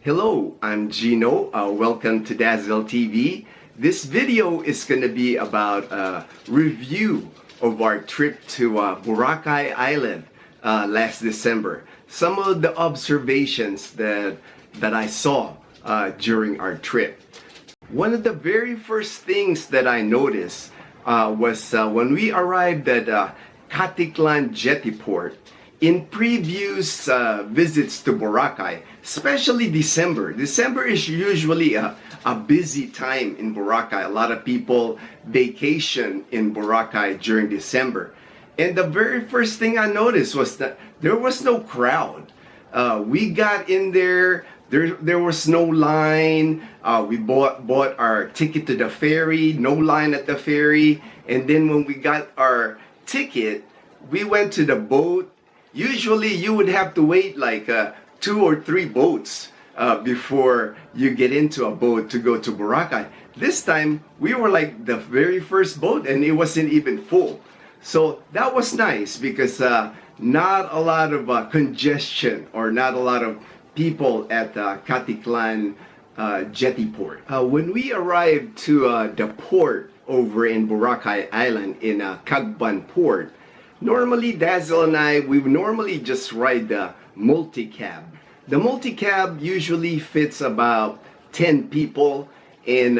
Hello, I'm Gino. Welcome to Dazzle TV. This video is going to be about a review of our trip to Boracay Island last December. Some of the observations that I saw during our trip. One of the very first things that I noticed was when we arrived at Caticlan Jetty Port. In previous visits to Boracay, especially December. December is usually a busy time in Boracay. A lot of people vacation in Boracay during December. And the very first thing I noticed was that there was no crowd. We got in there was no line. We bought our ticket to the ferry, no line at the ferry. And then when we got our ticket, we went to the boat. Usually you would have to wait like 2 or 3 boats before you get into a boat to go to Boracay. This time we were like the very first boat and it wasn't even full. So that was nice because not a lot of congestion or not a lot of people at Caticlan Jetty Port. When we arrived to the port over in Boracay Island in Cagban Port, normally, Dazzle and I, we normally just ride the multi-cab. The multi-cab usually fits about 10 people, and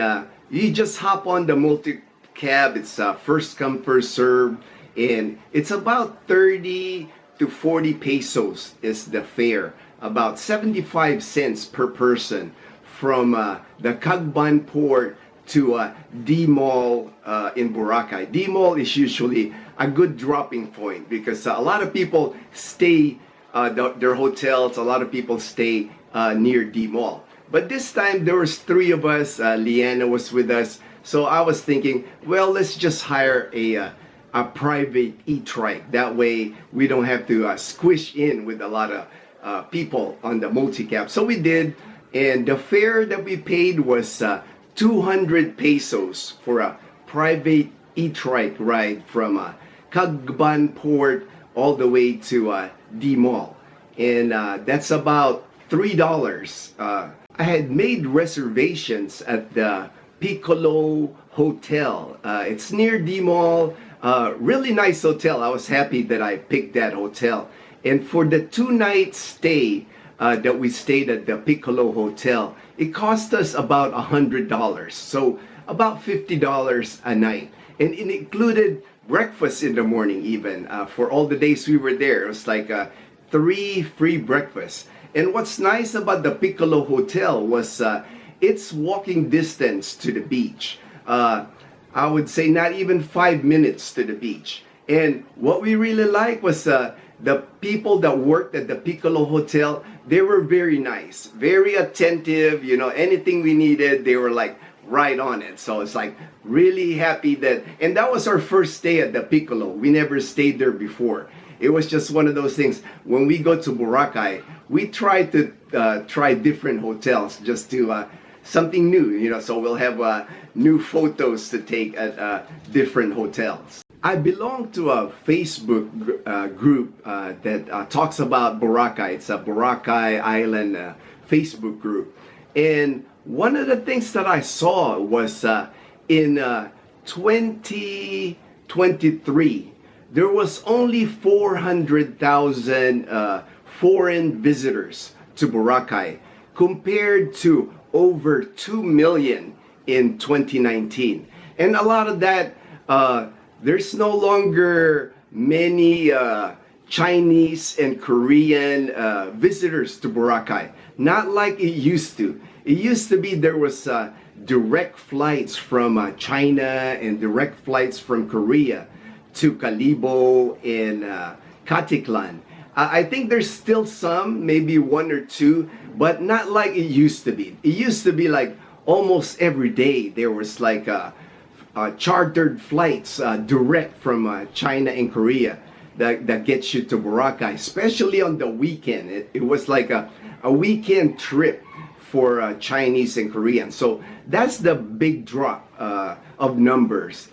you just hop on the multi-cab. It's first come, first serve, and it's about 30 to 40 pesos is the fare, about 75 cents per person from the Cagban Port to D-Mall in Boracay. D-Mall is usually a good dropping point because a lot of people stay their hotels, a lot of people stay near D-Mall. But this time there was 3 of us, Leanna was with us, so I was thinking, well, let's just hire a private e-trike. That way we don't have to squish in with a lot of people on the multi-cab. So we did, and the fare that we paid was 200 pesos for a private e-trike ride from Cagban Port all the way to D-Mall. And that's about $3. I had made reservations at the Piccolo Hotel. It's near D-Mall. Really nice hotel. I was happy that I picked that hotel. And for the 2-night stay that we stayed at the Piccolo Hotel, it cost us about $100, so about $50 a night. And it included breakfast in the morning even. For all the days we were there, it was like 3 free breakfasts. And what's nice about the Piccolo Hotel was it's walking distance to the beach. I would say not even 5 minutes to the beach. And what we really liked was the people that worked at the Piccolo Hotel, they were very nice, very attentive. You know, anything we needed, they were like right on it. So it's like really happy that, and that was our first stay at the Piccolo. We never stayed there before. It was just one of those things. When we go to Boracay, we try to try different hotels just to something new, you know, so we'll have new photos to take at different hotels. I belong to a Facebook group that talks about Boracay. It's a Boracay Island Facebook group. And one of the things that I saw was in 2023, there was only 400,000 foreign visitors to Boracay compared to over 2 million in 2019. And a lot of that, there's no longer many Chinese and Korean visitors to Boracay. Not like it used to. It used to be there was direct flights from China and direct flights from Korea to Calibo and Caticlan. I think there's still some, maybe 1 or 2, but not like it used to be. It used to be like almost every day there was like chartered flights direct from China and Korea that gets you to Boracay, especially on the weekend. It was like a weekend trip for Chinese and Koreans. So that's the big drop of numbers.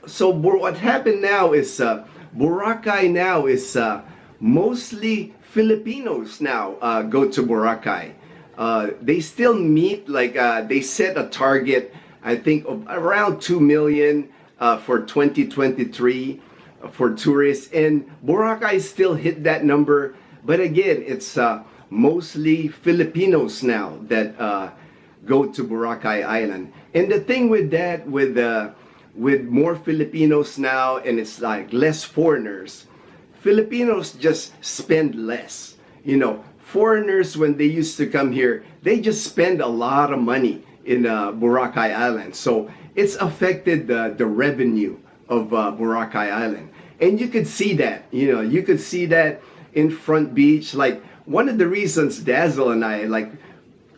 So what happened now is Boracay now is mostly Filipinos now go to Boracay. they still meet, like they set a target, I think, of around 2 million for 2023 for tourists, and Boracay still hit that number. But again, it's mostly Filipinos now that go to Boracay Island. And the thing with that, with more Filipinos now, and it's like less foreigners, Filipinos just spend less. You know, foreigners, when they used to come here, they just spend a lot of money in Boracay Island. So it's affected the revenue of Boracay Island. And you could see that, you know, you could see that in Front Beach. Like, one of the reasons Dazzle and I like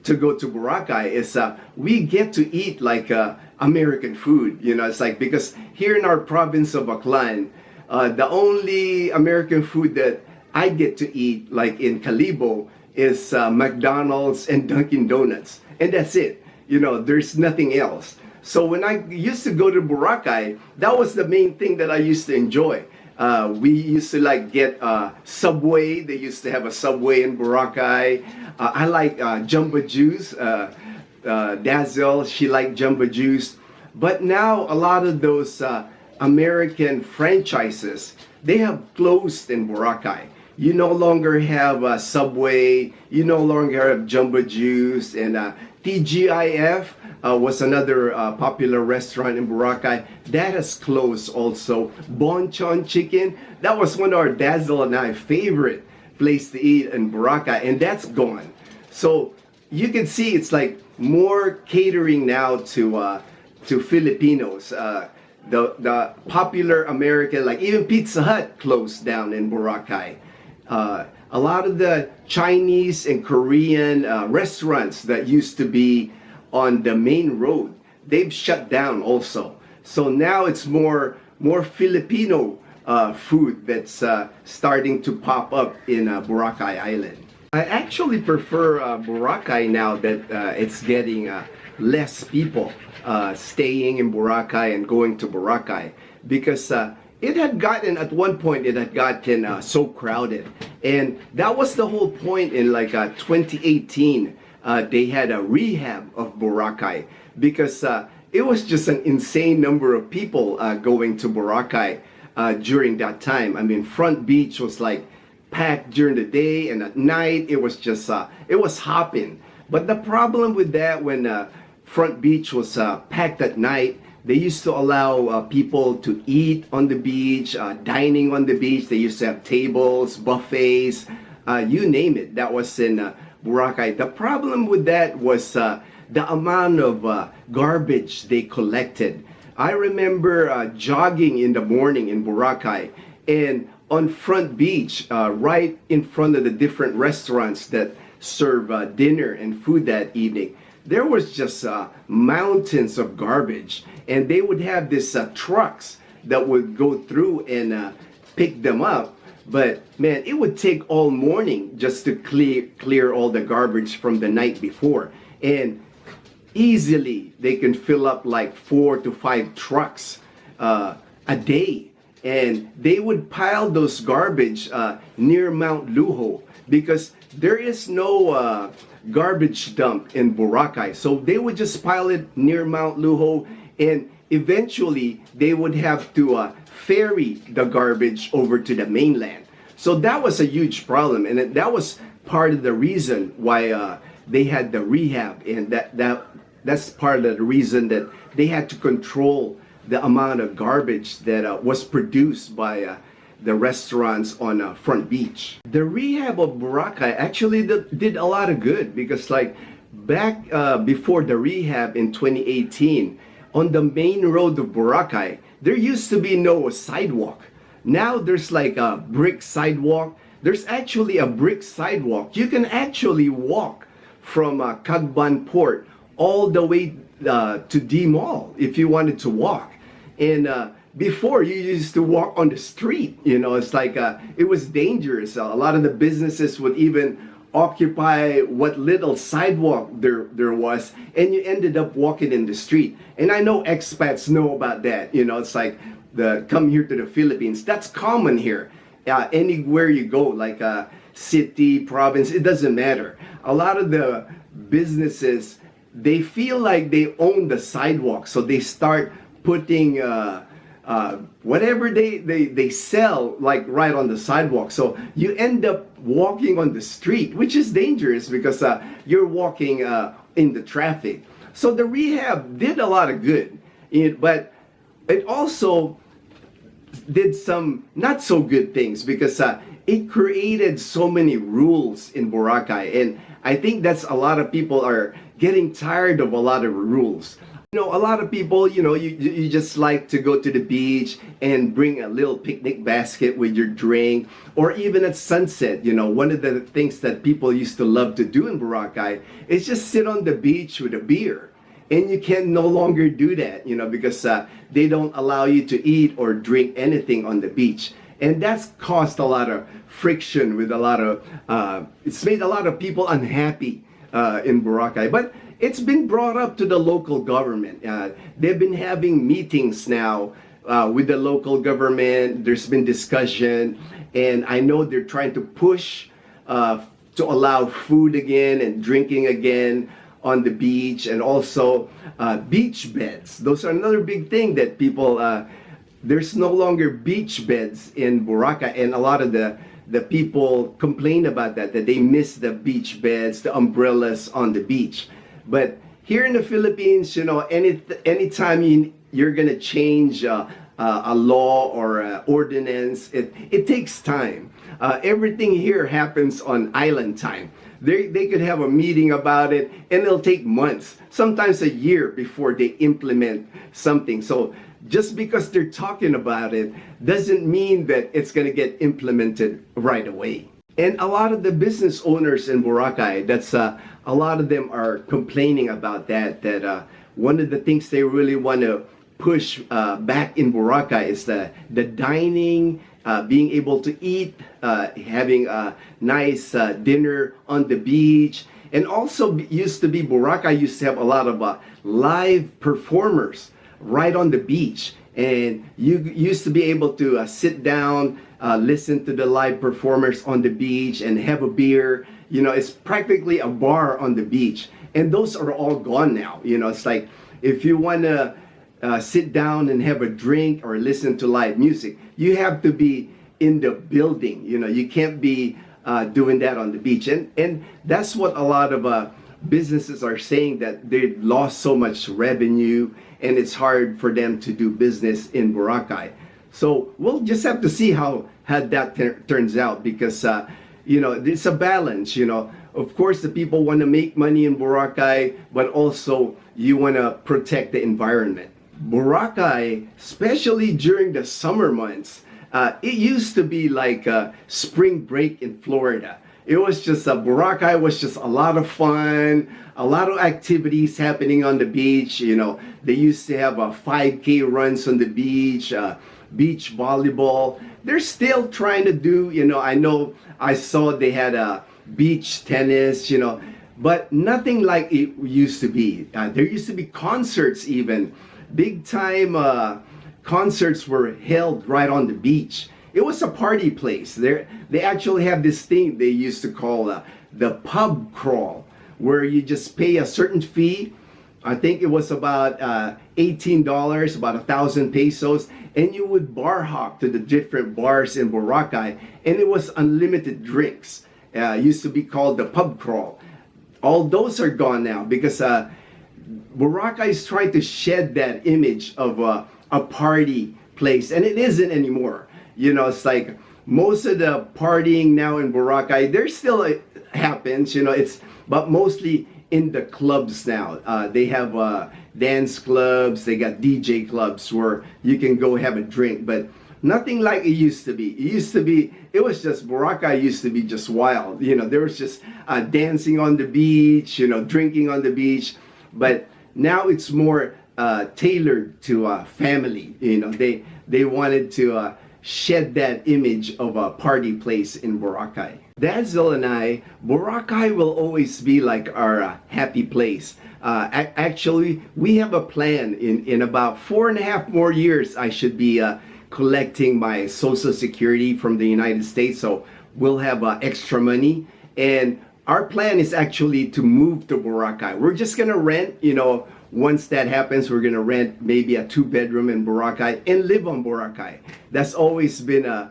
to go to Boracay is we get to eat like American food. You know, it's like, because here in our province of Aklan, the only American food that I get to eat, like in Calibo, is McDonald's and Dunkin' Donuts, and that's it. You know, there's nothing else. So when I used to go to Boracay, that was the main thing that I used to enjoy. We used to like get Subway. They used to have a Subway in Boracay. I like Jamba Juice. Dazzle, she liked Jamba Juice. But now a lot of those American franchises, they have closed in Boracay. You no longer have Subway. You no longer have Jamba Juice. And TGIF was another popular restaurant in Boracay. That has closed also. Bonchon Chicken, that was one of our Dazzle and I favorite place to eat in Boracay, and that's gone. So you can see it's like more catering now to Filipinos. The popular American, like even Pizza Hut, closed down in Boracay. A lot of the Chinese and Korean restaurants that used to be on the main road, they've shut down also. So now it's more Filipino food that's starting to pop up in Boracay Island. I actually prefer Boracay now that it's getting less people staying in Boracay and going to Boracay, because it had gotten, at one point, it had gotten so crowded. And that was the whole point in like 2018. They had a rehab of Boracay, because it was just an insane number of people going to Boracay during that time. I mean, Front Beach was like packed during the day, and at night it was just, it was hopping. But the problem with that, when Front Beach was packed at night, they used to allow people to eat on the beach, dining on the beach. They used to have tables, buffets, you name it. That was in Boracay. The problem with that was the amount of garbage they collected. I remember jogging in the morning in Boracay, and on Front Beach, right in front of the different restaurants that serve dinner and food that evening, there was just mountains of garbage, and they would have these trucks that would go through and pick them up. But man, it would take all morning just to clear all the garbage from the night before. And easily they can fill up like 4 to 5 trucks a day. And they would pile those garbage near Mount Luho, because there is no garbage dump in Boracay. So they would just pile it near Mount Luho, and eventually they would have to ferry the garbage over to the mainland. So that was a huge problem, and that was part of the reason why they had the rehab, and that's part of the reason that they had to control the amount of garbage that was produced by the restaurants on Front Beach. The rehab of Boracay actually did a lot of good, because like back before the rehab in 2018, on the main road of Boracay, there used to be no sidewalk. Now there's like a brick sidewalk. There's actually a brick sidewalk. You can actually walk from Cagban Port all the way to D Mall if you wanted to walk. And before, you used to walk on the street. You know, it's like it was dangerous. A lot of the businesses would even occupy what little sidewalk there was, and you ended up walking in the street. And I know expats know about that. You know, it's like come here to the Philippines. That's common here. Anywhere you go, like city, province, it doesn't matter. A lot of the businesses, they feel like they own the sidewalk, so they start putting whatever they sell like right on the sidewalk. So you end up walking on the street, which is dangerous because you're walking in the traffic. So the rehab did a lot of good, but it also did some not so good things because it created so many rules in Boracay, and I think that's a lot of people are getting tired of a lot of rules. You know, a lot of people, you just like to go to the beach and bring a little picnic basket with your drink, or even at sunset. One of the things that people used to love to do in Boracay is just sit on the beach with a beer. And you can no longer do that, because they don't allow you to eat or drink anything on the beach. And that's caused a lot of friction with it's made a lot of people unhappy in Boracay. But it's been brought up to the local government. They've been having meetings now with the local government. There's been discussion, and I know they're trying to push to allow food again and drinking again on the beach, and also beach beds. Those are another big thing that people, there's no longer beach beds in Boracay, and a lot of the people complain about that they miss the beach beds, the umbrellas on the beach. But here in the Philippines, anytime you're gonna change a law or an ordinance, it takes time. Everything here happens on island time. They could have a meeting about it, and it'll take months, sometimes a year before they implement something. So just because they're talking about it doesn't mean that it's going to get implemented right away. And a lot of the business owners in Boracay, a lot of them are complaining about that one of the things they really want to push back in Boracay is the dining, being able to eat, having a nice dinner on the beach. And also Boracay used to have a lot of live performers right on the beach. And you used to be able to sit down, listen to the live performers on the beach and have a beer. It's practically a bar on the beach. And those are all gone now. It's like if you want to sit down and have a drink or listen to live music, you have to be in the building. You can't be doing that on the beach. And that's what a lot of businesses are saying, that they lost so much revenue and it's hard for them to do business in Boracay. So we'll just have to see how that turns out, because it's a balance. Of course the people want to make money in Boracay, but also you want to protect the environment. Boracay, especially during the summer months, it used to be like a spring break in Florida. It was just Boracay was just a lot of fun, a lot of activities happening on the beach. They used to have 5K runs on the beach, beach volleyball. They're still trying to do, I know I saw they had beach tennis, but nothing like it used to be. There used to be concerts even. Big time concerts were held right on the beach. It was a party place. They actually have this thing they used to call the pub crawl, where you just pay a certain fee. I think it was about $18, about 1,000 pesos, and you would bar hop to the different bars in Boracay, and it was unlimited drinks. It used to be called the pub crawl. All those are gone now because Boracay is trying to shed that image of a party place, and it isn't anymore. It's like most of the partying now in Boracay, there still happens, but mostly in the clubs now. They have dance clubs, they got DJ clubs where you can go have a drink, but nothing like it used to be. Boracay used to be just wild. There was just dancing on the beach, drinking on the beach, but now it's more tailored to family. They wanted to shed that image of a party place in Boracay. Dazzle and I, Boracay will always be like our happy place. Actually, we have a plan in about 4.5 more years. I should be collecting my Social Security from the United States. So we'll have extra money. And our plan is actually to move to Boracay. We're just gonna rent, once that happens, we're gonna rent maybe a 2-bedroom in Boracay and live on Boracay. That's always been a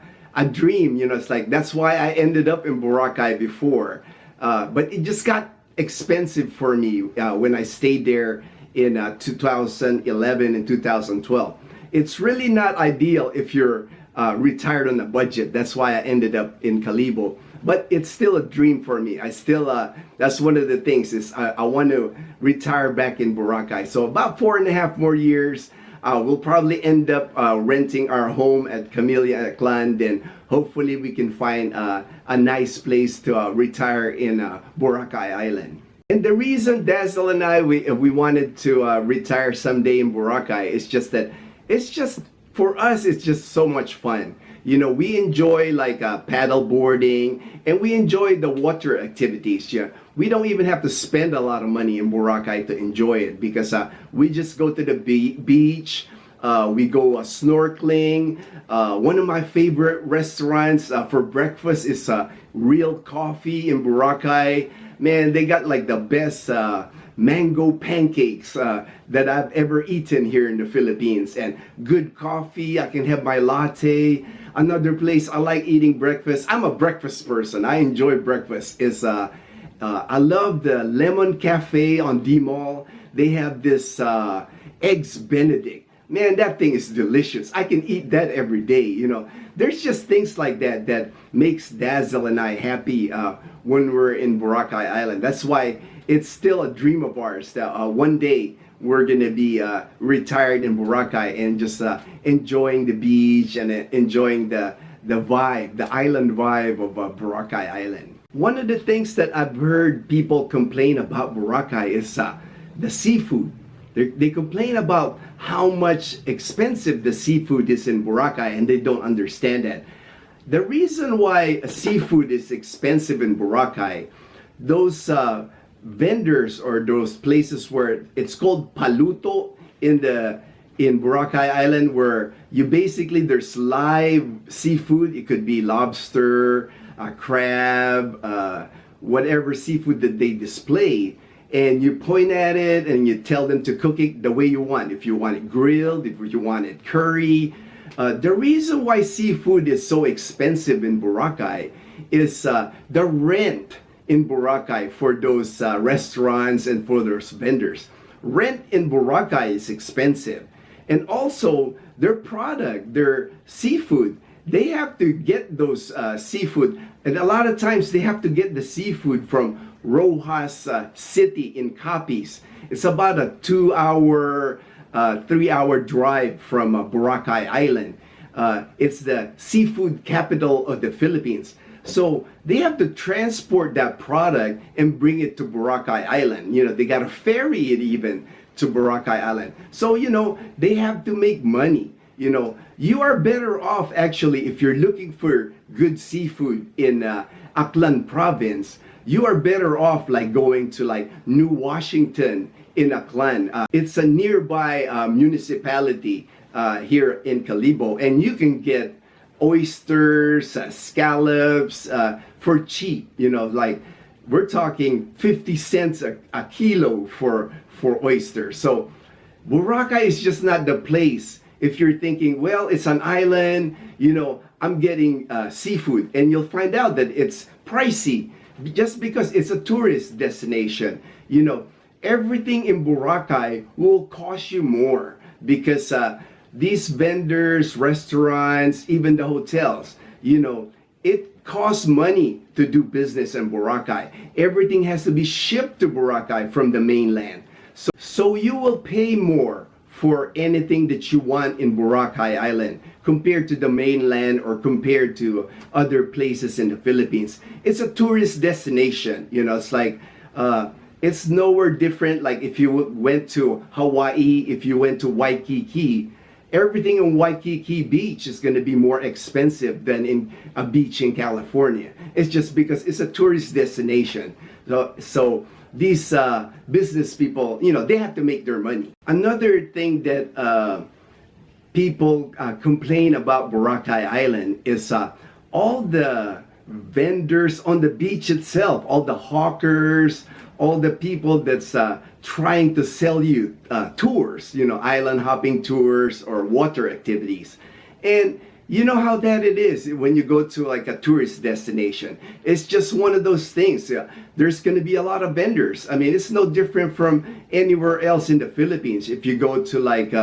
dream, it's like, that's why I ended up in Boracay before. But it just got expensive for me when I stayed there in 2011 and 2012. It's really not ideal if you're retired on a budget. That's why I ended up in Calibo. But it's still a dream for me. I still, that's one of the things is I want to retire back in Boracay. So about 4.5 more years, we'll probably end up renting our home at Camellia Aklan. Then hopefully we can find a nice place to retire in Boracay Island. And the reason Dazzle and I, we wanted to retire someday in Boracay is just that for us, it's just so much fun. We enjoy like paddle boarding, and we enjoy the water activities. Yeah, we don't even have to spend a lot of money in Boracay to enjoy it because we just go to the beach. We go snorkeling. One of my favorite restaurants for breakfast is Real Coffee in Boracay. Man, they got like the best mango pancakes that I've ever eaten here in the Philippines, and good coffee. I can have my latte. Another place I like eating breakfast. I'm a breakfast person. I enjoy breakfast. I love the Lemon Cafe on D Mall. They have this Eggs Benedict. Man, that thing is delicious. I can eat that every day. There's just things like that makes Dazzle and I happy when we're in Boracay Island. That's why it's still a dream of ours that one day we're gonna be retired in Boracay and just enjoying the beach and enjoying the vibe, the island vibe of Boracay Island. One of the things that I've heard people complain about Boracay is the seafood. They complain about how much expensive the seafood is in Boracay, and they don't understand that. The reason why seafood is expensive in Boracay, those vendors or those places where it's called paluto in Boracay Island, where there's live seafood. It could be lobster, crab, whatever seafood that they display. And you point at it and you tell them to cook it the way you want. If you want it grilled, if you want it curry. The reason why seafood is so expensive in Boracay is the rent in Boracay for those restaurants and for those vendors. Rent in Boracay is expensive. And also their product, their seafood, they have to get those seafood. And a lot of times they have to get the seafood from Rojas City in Capiz. It's about a 2-hour, 3-hour drive from Boracay Island. It's the seafood capital of the Philippines. So they have to transport that product and bring it to Boracay Island. They got to ferry it even to Boracay Island. So, they have to make money. You are better off actually if you're looking for good seafood in Aklan province. You are better off like going to like New Washington in Aklan. It's a nearby municipality here in Calibo, and you can get oysters, scallops for cheap. Like we're talking 50 cents a kilo for oysters. So Boracay is just not the place if you're thinking, well, it's an island, I'm getting seafood, and you'll find out that it's pricey just because it's a tourist destination. Everything in Boracay will cost you more because these vendors, restaurants, even the hotels, it costs money to do business in Boracay. Everything has to be shipped to Boracay from the mainland. So you will pay more for anything that you want in Boracay Island compared to the mainland or compared to other places in the Philippines. It's a tourist destination. It's like it's nowhere different. Like if you went to Hawaii, if you went to Waikiki, everything in Waikiki Beach is going to be more expensive than in a beach in California. It's just because it's a tourist destination. So these business people, they have to make their money. Another thing that people complain about Boracay Island is all the vendors on the beach itself, all the hawkers, all the people that's trying to sell you tours, island hopping tours or water activities. And you know how that it is when you go to like a tourist destination. It's just one of those things. There's going to be a lot of vendors. I mean, it's no different from anywhere else in the Philippines. If you go to like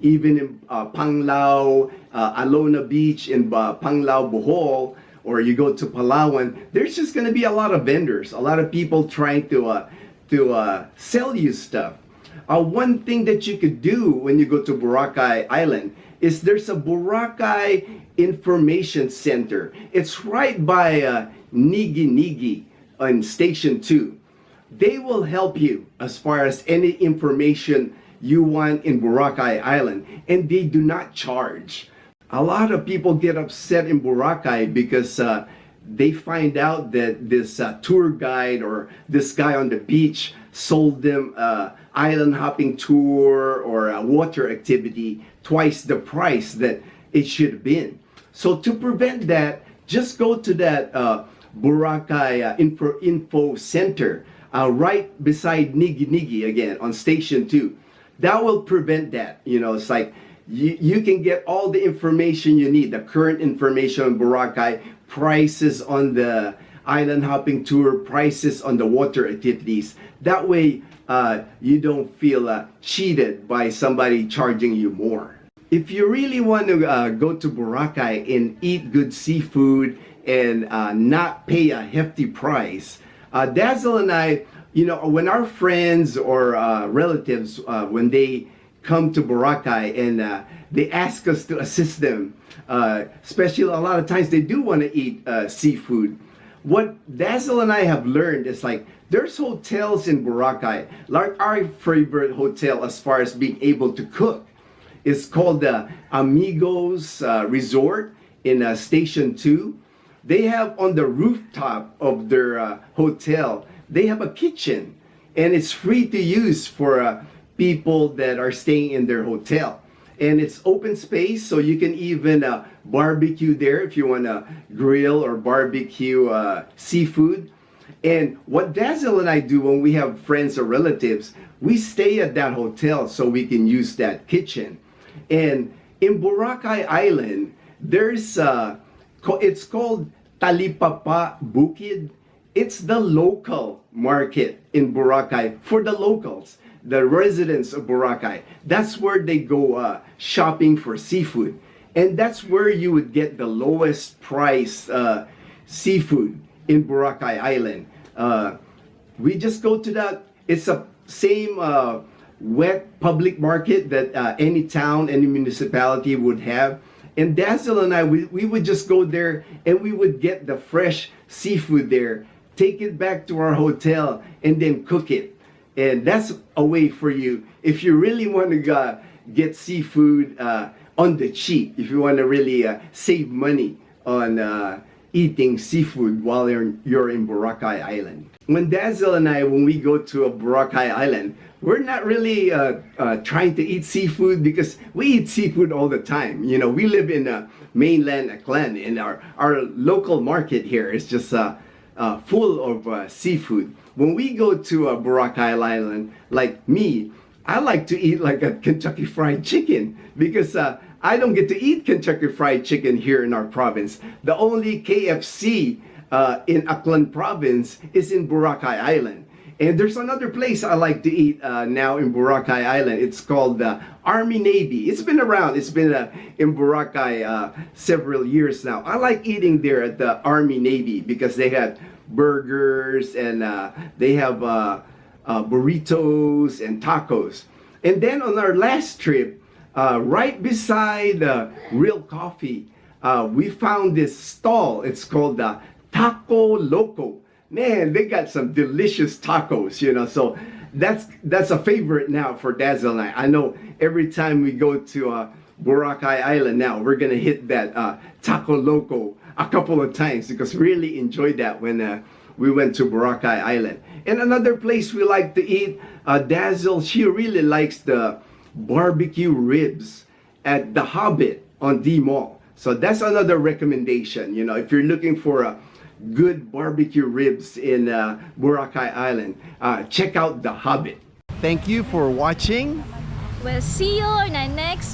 even in Panglao, Alona Beach in Panglao, Bohol, or you go to Palawan, there's just going to be a lot of vendors, a lot of people trying to sell you stuff. One thing that you could do when you go to Boracay Island is there's a Boracay Information Center. It's right by Nigi Nigi on Station 2. They will help you as far as any information you want in Boracay Island, and they do not charge. A lot of people get upset in Boracay because they find out that this tour guide or this guy on the beach sold them island hopping tour or a water activity twice the price that it should have been. So to prevent that, just go to that Boracay Info Center right beside Nigi Nigi again on Station 2. That will prevent that. It's like you can get all the information you need, the current information on Boracay, prices on the island hopping tour, prices on the water activities. That way you don't feel cheated by somebody charging you more. If you really want to go to Boracay and eat good seafood and not pay a hefty price, Dazzle and I, when our friends or relatives, when they come to Boracay and they ask us to assist them, especially a lot of times they do want to eat seafood. What Dazzle and I have learned is like there's hotels in Boracay, like our favorite hotel as far as being able to cook. It's called the Amigos Resort in Station 2. They have on the rooftop of their hotel, they have a kitchen, and it's free to use for people that are staying in their hotel. And it's open space, so you can even barbecue there if you want to grill or barbecue seafood. And what Dazzle and I do when we have friends or relatives, we stay at that hotel so we can use that kitchen. And in Boracay Island, there's it's called Talipapa Bukid. It's the local market in Boracay for the locals, the residents of Boracay. That's where they go shopping for seafood. And that's where you would get the lowest price seafood in Boracay Island. We just go to that. It's a same wet public market that any town, any municipality would have. And Dazzle and I, we would just go there and we would get the fresh seafood there, take it back to our hotel, and then cook it. And that's a way for you if you really want to get seafood on the cheap, if you want to really save money on eating seafood while you're in Boracay Island. When Dazzle and I, when we go to a Boracay Island, we're not really trying to eat seafood because we eat seafood all the time. We live in mainland Aklan, and our local market here is just full of seafood. When we go to Boracay Island, like me, I like to eat like a Kentucky Fried Chicken because I don't get to eat Kentucky Fried Chicken here in our province. The only KFC in Aklan province is in Boracay Island. And there's another place I like to eat now in Boracay Island. It's called Army Navy. It's been around. It's been in Boracay several years now. I like eating there at the Army Navy because they have burgers and they have burritos and tacos. And then on our last trip, right beside Real Coffee, we found this stall. It's called Taco Loco. Man, they got some delicious tacos, so that's a favorite now for Dazzle and I. I know every time we go to Boracay Island now, we're gonna hit that Taco Loco a couple of times because really enjoyed that when we went to Boracay Island. And another place we like to eat, Dazzle, she really likes the barbecue ribs at the Hobbit on D Mall. So that's another recommendation. If you're looking for good barbecue ribs in Boracay Island, check out The Hobbit. Thank you for watching. We'll see you in our next